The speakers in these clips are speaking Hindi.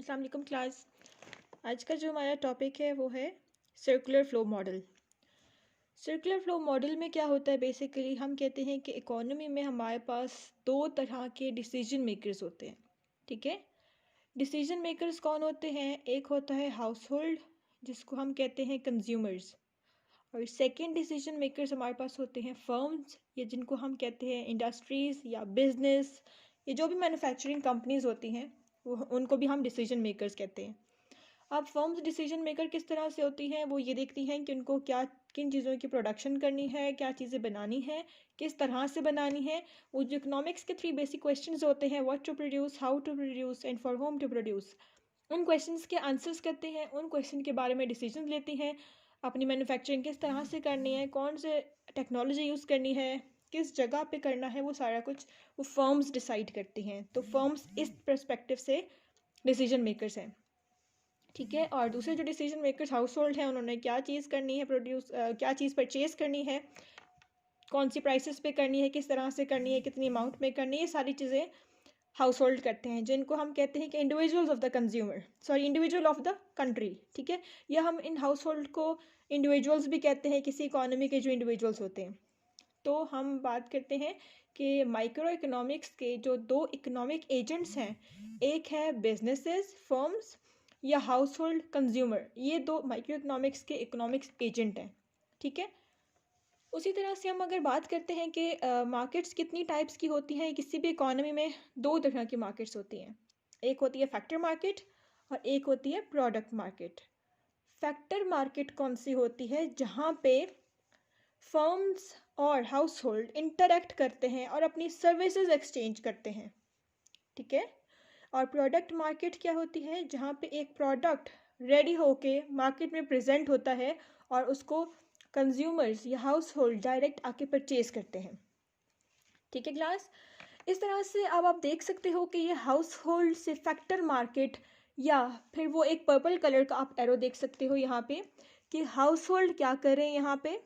अस्सलाम वालेकुम क्लास। आज का जो हमारा टॉपिक है वो है circular flow model. Circular flow model में क्या होता है, बेसिकली हम कहते हैं कि इकोनॉमी में हमारे पास दो तरह के डिसीजन मेकर्स होते हैं। ठीक है, डिसीजन मेकर्स कौन होते हैं? एक होता है हाउस होल्ड, जिसको हम कहते हैं कंज्यूमर्स, और सेकेंड डिसीजन मेकर्स हमारे पास होते हैं फर्म्स, या जिनको हम कहते हैं इंडस्ट्रीज़ या बिजनेस, ये जो भी मैन्युफैक्चरिंग कंपनीज होती हैं वो उनको भी हम डिसीजन मेकर्स कहते हैं। अब फर्म्स डिसीजन मेकर किस तरह से होती हैं? वो ये देखती हैं कि उनको क्या किन चीज़ों की प्रोडक्शन करनी है, क्या चीज़ें बनानी है, किस तरह से बनानी है। वो जो इकोनॉमिक्स के 3 बेसिक क्वेश्चंस होते हैं, what to produce, how to produce and for whom to produce, उन क्वेश्चंस के आंसर्स करते हैं, उन क्वेश्चन के बारे में डिसीजन लेती हैं। अपनी मैन्युफैक्चरिंग किस तरह से करनी है, कौन से टेक्नोलॉजी यूज़ करनी है, किस जगह पे करना है, वो सारा कुछ वो फर्म्स डिसाइड करती हैं। तो फर्म्स इस परस्पेक्टिव से डिसीजन मेकर्स हैं। ठीक है, और दूसरे जो डिसीजन मेकर्स हाउस होल्ड हैं, उन्होंने क्या चीज़ करनी है प्रोड्यूस, क्या चीज़ परचेज़ करनी है, कौन सी प्राइसेस पे करनी है, किस तरह से करनी है, कितनी अमाउंट में करनी है, ये सारी चीज़ें हाउस होल्ड करते हैं, जिनको हम कहते हैं कि individuals of the consumer, sorry individual of the country. ठीक है, या हम इन हाउस होल्ड को इंडिविजुअल्स भी कहते हैं, किसी इकोनॉमी के जो इंडिविजुअल्स होते हैं। तो हम बात करते हैं कि माइक्रो इकोनॉमिक्स के जो दो इकोनॉमिक एजेंट्स हैं, एक है बिजनेसेस फर्म्स या हाउस होल्ड कंज्यूमर, ये दो माइक्रो इकोनॉमिक्स के इकोनॉमिक्स एजेंट हैं। ठीक है, उसी तरह से हम अगर बात करते हैं कि मार्केट्स कितनी टाइप्स की होती हैं, किसी भी इकोनॉमी में दो तरह की मार्केट्स होती हैं। एक होती है फैक्टर मार्केट और एक होती है प्रोडक्ट मार्केट। फैक्टर मार्केट कौन सी होती है? जहाँ पे फर्म्स और हाउस होल्ड इंटरेक्ट करते हैं और अपनी सर्विसेज एक्सचेंज करते हैं। ठीक है, और प्रोडक्ट मार्केट क्या होती है? जहाँ पे एक प्रोडक्ट रेडी होके मार्केट में प्रेजेंट होता है और उसको कंज्यूमर्स या हाउस होल्ड डायरेक्ट आके परचेज करते हैं। ठीक है क्लास, इस तरह से अब आप देख सकते हो कि ये हाउस होल्ड से फैक्टर मार्केट, या फिर वो एक पर्पल कलर का आप एरो देख सकते हो यहाँ पे, कि हाउस होल्ड क्या कर रहे हैं, यहाँ पे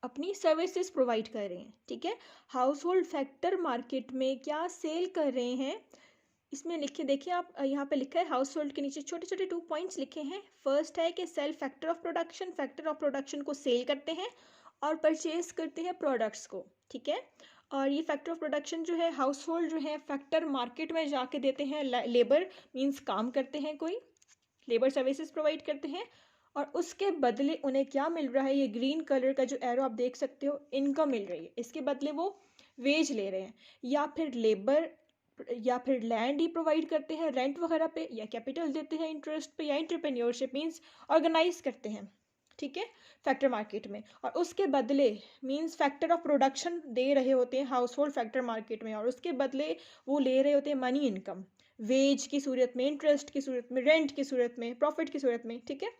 अपनी सर्विसेज प्रोवाइड कर रहे हैं। ठीक है, हाउस होल्ड फैक्टर मार्केट में क्या सेल कर रहे हैं, इसमें लिखे देखिए आप, यहाँ पे लिखा है हाउस होल्ड के नीचे छोटे छोटे 2 पॉइंट्स लिखे हैं। फर्स्ट है कि sell factor of production, factor of production को सेल करते हैं और परचेज करते हैं प्रोडक्ट्स को। ठीक है, और ये फैक्टर ऑफ प्रोडक्शन जो है हाउस होल्ड जो है फैक्टर मार्केट में जाके देते हैं। लेबर मीन्स काम करते हैं, कोई लेबर सर्विसेज प्रोवाइड करते हैं, और उसके बदले उन्हें क्या मिल रहा है? ये ग्रीन कलर का जो एरो आप देख सकते हो, इनकम मिल रही है। इसके बदले वो वेज ले रहे हैं, या फिर लेबर या फिर लैंड ही प्रोवाइड करते हैं रेंट वगैरह पे, या कैपिटल देते हैं इंटरेस्ट पे, या एंटरप्रेन्योरशिप मीन्स ऑर्गेनाइज करते हैं। ठीक है, फैक्टर मार्केट में, और उसके बदले मीन्स फैक्टर ऑफ प्रोडक्शन दे रहे होते हैं हाउस होल्ड फैक्टर मार्केट में, और उसके बदले वो ले रहे होते हैं मनी इनकम, वेज की सूरत में, इंटरेस्ट की सूरत में, रेंट की सूरत में, प्रॉफिट की सूरत में। ठीक है,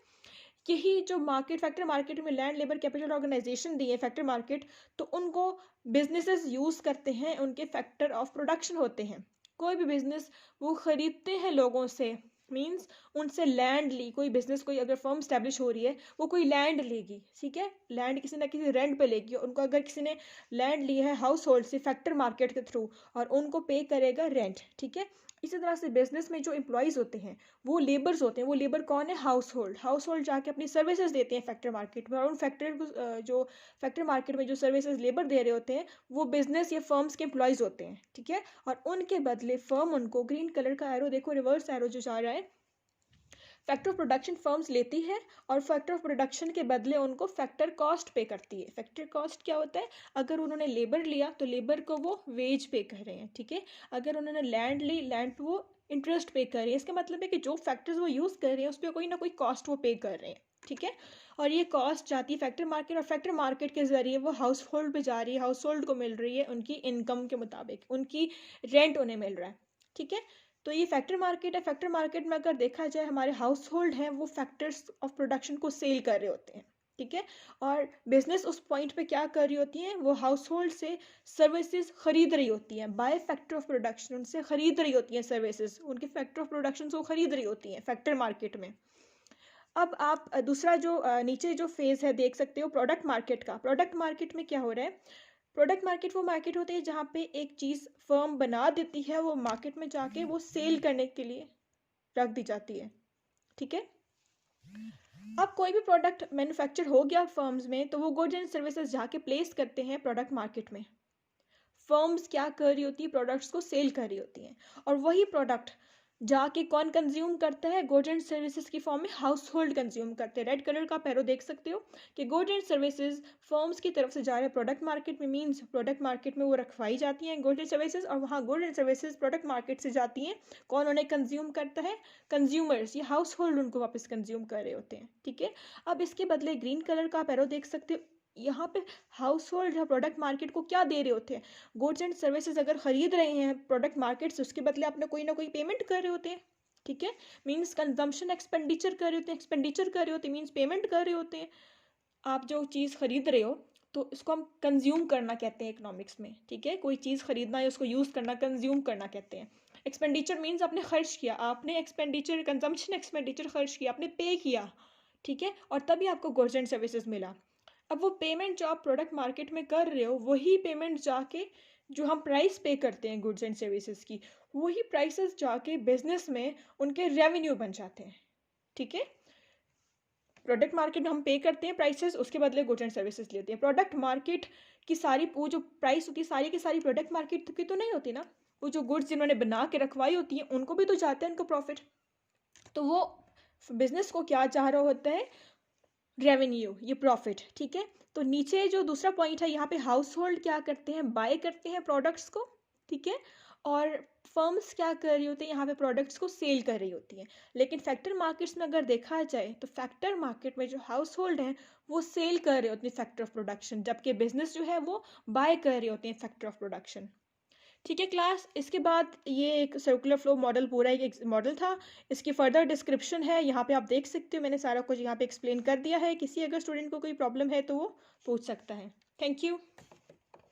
यही जो मार्केट फैक्टर मार्केट में लैंड लेबर कैपिटल ऑर्गेनाइजेशन दी है फैक्टर मार्केट, तो उनको बिजनेसेस यूज़ करते हैं, उनके फैक्टर ऑफ प्रोडक्शन होते हैं। कोई भी बिजनेस वो खरीदते हैं लोगों से, मींस उनसे लैंड ली, कोई बिजनेस, कोई अगर फर्म स्टैब्लिश हो रही है, वो कोई लैंड लेगी। ठीक है, लैंड किसी ना किसी रेंट पे लेगी, उनको अगर किसी ने लैंड ली है हाउस होल्ड से फैक्टर मार्केट के थ्रू, और उनको पे करेगा रेंट। ठीक है, इसी तरह से बिजनेस में जो एम्प्लॉयज़ होते हैं वो लेबर्स होते हैं। वो लेबर कौन है? House hold. हाउस होल्ड जाके अपनी सर्विसेज देते हैं फैक्टर मार्केट में, और उन फैक्टर जो फैक्टर मार्केट में जो सर्विसेज लेबर दे रहे होते हैं वो बिजनेस या फर्म्स के एम्प्लॉयज़ होते हैं। ठीक है, और उनके बदले फर्म उनको, ग्रीन कलर का एरो देखो, रिवर्स एरो जो जा रहा है, फैक्टर ऑफ प्रोडक्शन फर्म्स लेती है, और फैक्टर ऑफ प्रोडक्शन के बदले उनको फैक्टर कॉस्ट पे करती है। फैक्टर कॉस्ट क्या होता है? अगर उन्होंने लेबर लिया तो लेबर को वो वेज पे कर रहे हैं। ठीक है, अगर उन्होंने लैंड ली, लैंड पे वो इंटरेस्ट पे कर रहे हैं। इसका मतलब है कि जो फैक्टर्स वो यूज़ कर रहे हैं उस पर कोई ना कोई कॉस्ट वो पे कर रहे हैं। ठीक है, और ये कॉस्ट जाती है फैक्टर मार्केट, और फैक्टर मार्केट के ज़रिए वो हाउस होल्ड पे जा रही है, हाउस होल्ड को मिल रही है उनकी इनकम के मुताबिक, उनकी रेंट उन्हें मिल रहा है। ठीक है, तो ये फैक्टर मार्केट है। फैक्टर मार्केट में अगर देखा जाए, हमारे हाउस होल्ड हैं वो फैक्टर्स ऑफ प्रोडक्शन को सेल कर रहे होते हैं। ठीक है, और बिजनेस उस पॉइंट पे क्या कर रही होती हैं? वो हाउस होल्ड से सर्विसेज खरीद रही होती हैं, बाय फैक्टर ऑफ प्रोडक्शन उनसे खरीद रही होती हैं सर्विसेज, उनके फैक्टर ऑफ प्रोडक्शन को खरीद रही होती हैं फैक्टर मार्केट में। अब आप दूसरा जो नीचे जो फेज़ है देख सकते हो प्रोडक्ट मार्केट का। प्रोडक्ट मार्केट में क्या हो रहा है? प्रोडक्ट मार्केट वो मार्केट होती है जहाँ पे एक चीज़ फर्म बना देती है, वो मार्केट में जाके वो सेल करने के लिए रख दी जाती है। ठीक है, अब कोई भी प्रोडक्ट मैन्युफैक्चर हो गया फर्म्स में, तो वो गुड्स एंड सर्विसेज जाके प्लेस करते हैं प्रोडक्ट मार्केट में। फर्म्स क्या कर रही होती है, प्रोडक्ट्स को सेल कर रही होती हैं, और वही प्रोडक्ट जाके कौन कंज्यूम करता है, गुड्स एंड सर्विसेज की फॉर्म में हाउस होल्ड कंज्यूम करते हैं। रेड कलर का पैरो देख सकते हो कि गुड्स एंड सर्विसेज फर्म्स की तरफ से जा रहे हैं प्रोडक्ट मार्केट में, मीन्स प्रोडक्ट मार्केट में वो रखवाई जाती हैं गुड्स एंड सर्विसेज, और वहाँ goods and services product market से जाती हैं, कौन उन्हें कंज्यूम करता है, कंज्यूमर्स, ये हाउस होल्ड उनको वापस कंज्यूम कर रहे होते हैं। ठीक है, अब इसके बदले ग्रीन कलर का पैरो देख सकते हो, यहाँ पे हाउस होल्ड या प्रोडक्ट मार्केट को क्या दे रहे होते हैं, गुड्स एंड सर्विसेज अगर खरीद रहे हैं प्रोडक्ट मार्केट से, उसके बदले आपने कोई ना कोई पेमेंट कर रहे होते हैं। ठीक है, मीन्स कंजम्पशन एक्सपेंडिचर कर रहे होते हैं, एक्सपेंडिचर कर रहे होते हैं, मीन्स पेमेंट कर रहे होते हैं। आप जो चीज़ खरीद रहे हो तो इसको हम कंज्यूम करना कहते हैं इकोनॉमिक्स में। ठीक है, कोई चीज़ खरीदना या उसको यूज़ करना कंज्यूम करना कहते हैं। एक्सपेंडिचर मीन्स आपने खर्च किया, आपने एक्सपेंडिचर कंजम्पशन एक्सपेंडिचर खर्च किया, आपने पे किया। ठीक है, और तभी आपको गुड्स एंड सर्विसेज मिला। अब वो पेमेंट जो आप प्रोडक्ट मार्केट में कर रहे हो, वही पेमेंट जाके जो हम प्राइस पे करते हैं गुड्स एंड सर्विसेज की, वही प्राइसेस जाके बिजनेस में उनके रेवेन्यू बन जाते हैं। ठीक है, प्रोडक्ट मार्केट में हम पे करते हैं प्राइसेस, उसके बदले गुड्स एंड सर्विसेज लेते हैं। प्रोडक्ट मार्केट की सारी वो जो प्राइस होती है सारी की सारी प्रोडक्ट मार्केट की तो नहीं होती ना, वो जो गुड्स जिन्होंने बना के रखवाई होती हैं उनको भी तो जाता है उनको प्रॉफिट। तो वो बिजनेस को क्या चाह रहा होता है, रेवेन्यू, ये प्रॉफिट। ठीक है, तो नीचे जो दूसरा पॉइंट है, यहाँ पे हाउस होल्ड क्या करते हैं, बाय करते हैं प्रोडक्ट्स को। ठीक है, और फर्म्स क्या कर रही होती है, यहाँ पे प्रोडक्ट्स को सेल कर रही होती हैं। लेकिन फैक्टर मार्केट्स में अगर देखा जाए तो फैक्टर मार्केट में जो हाउस होल्ड हैं वो सेल कर रहे होते हैं फैक्टर ऑफ प्रोडक्शन, जबकि बिजनेस जो है वो बाय कर रहे होते हैं फैक्टर ऑफ प्रोडक्शन। ठीक है क्लास, इसके बाद ये एक सर्कुलर फ्लो मॉडल पूरा एक मॉडल था, इसकी फर्दर डिस्क्रिप्शन है यहाँ पे आप देख सकते हो, मैंने सारा कुछ यहाँ पे एक्सप्लेन कर दिया है। किसी अगर स्टूडेंट को कोई प्रॉब्लम है तो वो पूछ सकता है। Thank you.